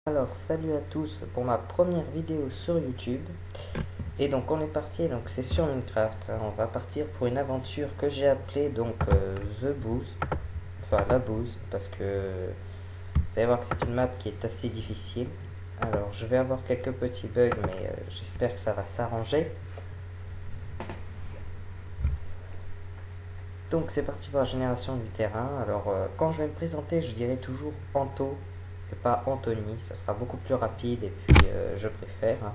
Alors salut à tous pour ma première vidéo sur YouTube. Et donc on est parti, donc c'est sur Minecraft, hein. On va partir pour une aventure que j'ai appelée donc The Booze. Enfin la bouse, parce que vous allez voir que c'est une map qui est assez difficile. Alors je vais avoir quelques petits bugs, mais j'espère que ça va s'arranger. Donc c'est parti pour la génération du terrain. Alors quand je vais me présenter, je dirai toujours Anto et pas Anthony, ça sera beaucoup plus rapide et puis je préfère, hein.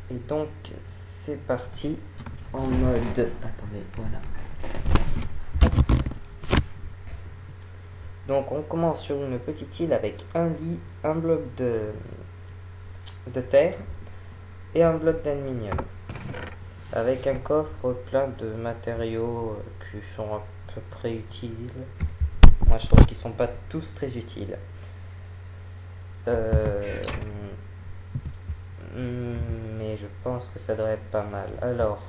Et donc c'est parti en mode... Attendez, voilà. Donc on commence sur une petite île avec un lit, un bloc de terre et un bloc d'aluminium. Avec un coffre plein de matériaux qui sont à peu près utiles. Moi je trouve qu'ils sont pas tous très utiles. Mais je pense que ça devrait être pas mal. Alors,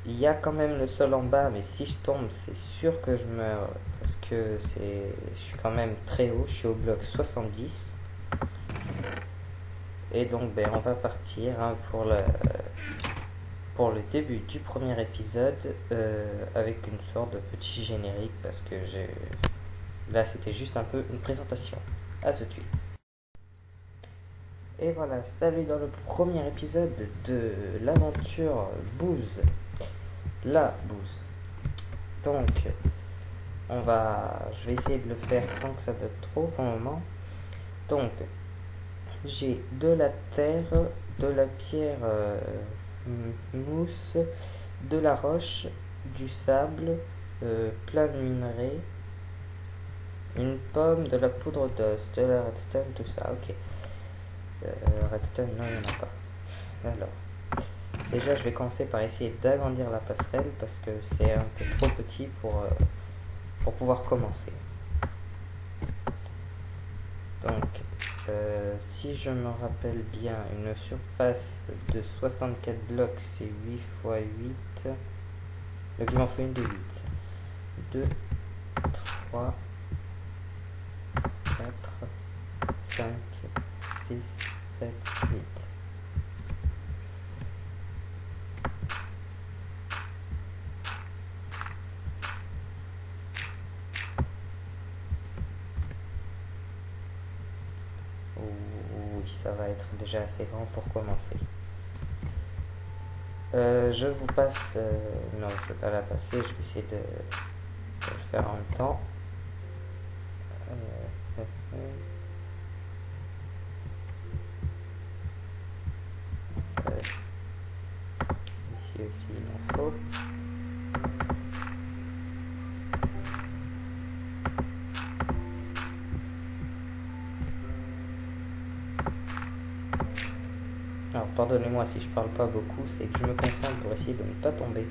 il y a quand même le sol en bas, mais si je tombe, c'est sûr que je meurs. Parce que je suis quand même très haut, je suis au bloc 70. Et donc, on va partir, hein, pour le début du premier épisode, avec une sorte de petit générique. Parce que là, c'était juste un peu une présentation. A tout de suite. Et voilà, salut dans le premier épisode de l'aventure Booze. La bouse. Donc, je vais essayer de le faire sans que ça bug trop pour le moment. Donc, j'ai de la terre, de la pierre mousse, de la roche, du sable, plein de minerais, une pomme, de la poudre d'os, de la redstone, tout ça. Ok. Redstone, non, il n'y en a pas. Alors. Déjà, je vais commencer par essayer d'agrandir la passerelle parce que c'est un peu trop petit pour pouvoir commencer. Donc, si je me rappelle bien, une surface de 64 blocs, c'est 8 x 8. Donc, il m'en faut une de 8. 2, 3, 4, 5, 6, 7, 8. Oui, ça va être déjà assez grand pour commencer. Je vous passe... non, je ne vais pas la passer, je vais essayer de le faire en même temps. Ici aussi, il en faut. Alors pardonnez-moi si je parle pas beaucoup, c'est que je me concentre pour essayer de ne pas tomber.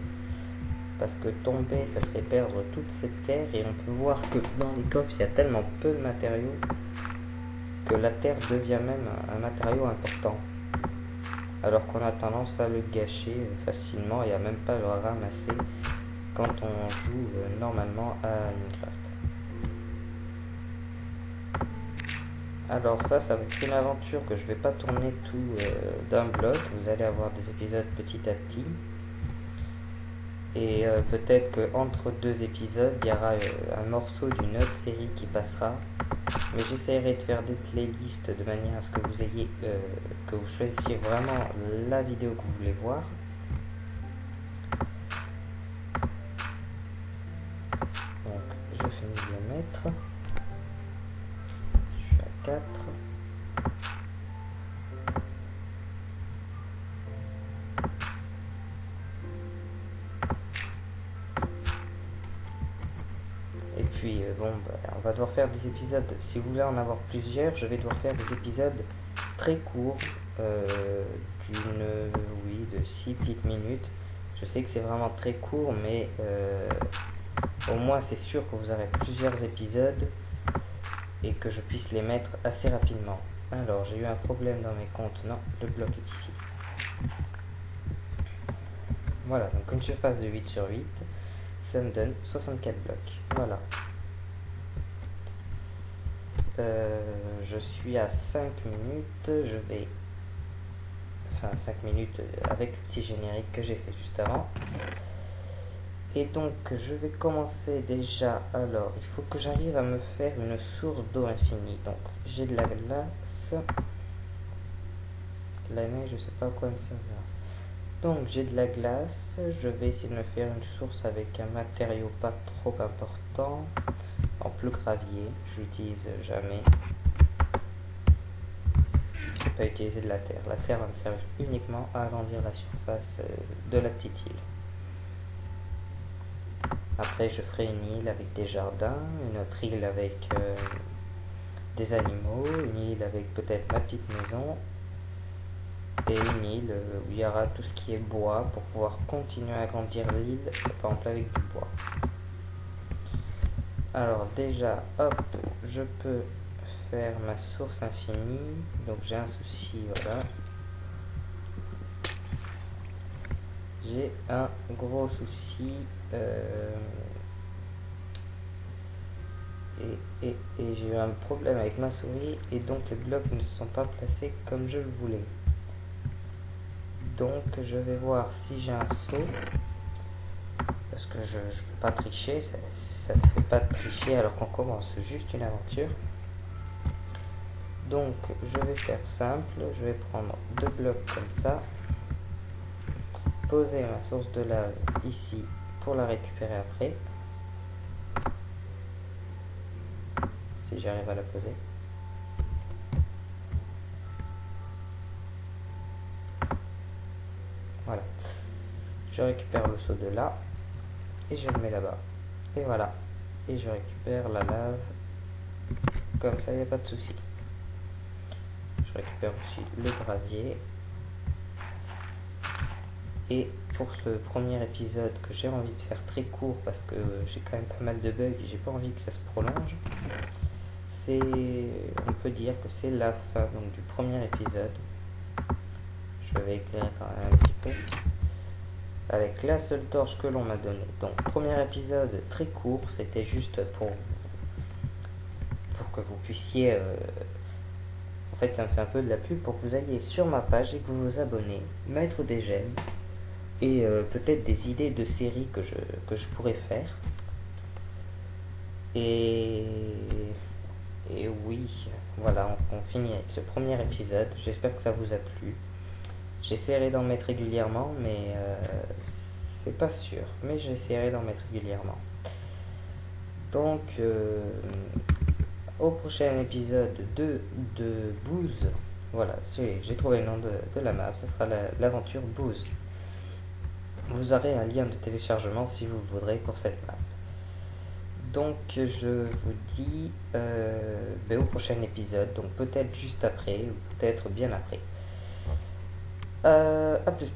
Parce que tomber, ça serait perdre toute cette terre et on peut voir que dans les coffres, il y a tellement peu de matériaux que la terre devient même un matériau important. Alors qu'on a tendance à le gâcher facilement et à même pas le ramasser quand on joue normalement à Minecraft. Alors ça va être une aventure que je vais pas tourner tout d'un bloc. Vous allez avoir des épisodes petit à petit. Et peut-être qu'entre deux épisodes, il y aura un morceau d'une autre série qui passera. Mais j'essaierai de faire des playlists de manière à ce que vous ayez, que vous choisissiez vraiment la vidéo que vous voulez voir. Donc je finis de le mettre. Je suis à 4. Et puis on va devoir faire des épisodes. Si vous voulez en avoir plusieurs, je vais devoir faire des épisodes très courts, de 6 petites minutes. Je sais que c'est vraiment très court, mais au moins c'est sûr que vous aurez plusieurs épisodes et que je puisse les mettre assez rapidement. Alors j'ai eu un problème dans mes comptes. Non, le bloc est ici. Voilà, donc une surface de 8 sur 8, ça me donne 64 blocs. Voilà. Je suis à 5 minutes. Je vais... Enfin, 5 minutes avec le petit générique que j'ai fait juste avant. Et donc, je vais commencer déjà. Alors, il faut que j'arrive à me faire une source d'eau infinie. Donc, j'ai de la glace. La neige, je sais pas à quoi me servir. Donc, j'ai de la glace. Je vais essayer de me faire une source avec un matériau pas trop important. En plus gravier, je l'utilise jamais. Je vais pas utiliser de la terre. La terre va me servir uniquement à agrandir la surface de la petite île. Après, je ferai une île avec des jardins, une autre île avec des animaux, une île avec peut-être ma petite maison, et une île où il y aura tout ce qui est bois pour pouvoir continuer à agrandir l'île, par exemple avec du bois. Alors déjà, hop, je peux faire ma source infinie. Donc j'ai un souci, voilà. J'ai un gros souci. Et j'ai eu un problème avec ma souris et donc les blocs ne se sont pas placés comme je le voulais. Donc je vais voir si j'ai un saut. Parce que je ne peux pas tricher, ça se fait pas de tricher alors qu'on commence juste une aventure. Donc je vais faire simple, je vais prendre 2 blocs comme ça, poser ma source de lave ici pour la récupérer après, si j'arrive à la poser. Voilà, je récupère le seau de là et je le mets là-bas. Et voilà, et je récupère la lave, comme ça il n'y a pas de souci. Je récupère aussi le gravier. Et pour ce premier épisode que j'ai envie de faire très court parce que j'ai quand même pas mal de bugs et j'ai pas envie que ça se prolonge, on peut dire que c'est la fin donc, du premier épisode. Je vais éclairer quand même un petit peu avec la seule torche que l'on m'a donnée. Donc premier épisode très court, c'était juste pour que vous puissiez en fait ça me fait un peu de la pub pour que vous alliez sur ma page et que vous vous abonnez, mettre des j'aime et peut-être des idées de séries que je pourrais faire. Et oui, voilà, on finit avec ce premier épisode. J'espère que ça vous a plu. J'essaierai d'en mettre régulièrement, mais c'est pas sûr. Mais j'essaierai d'en mettre régulièrement. Donc, au prochain épisode de Booze, voilà, j'ai trouvé le nom de la map, ça sera l'aventure Booze. Vous aurez un lien de téléchargement si vous le voudrez pour cette map. Donc je vous dis au prochain épisode, donc peut-être juste après ou peut-être bien après. À plus.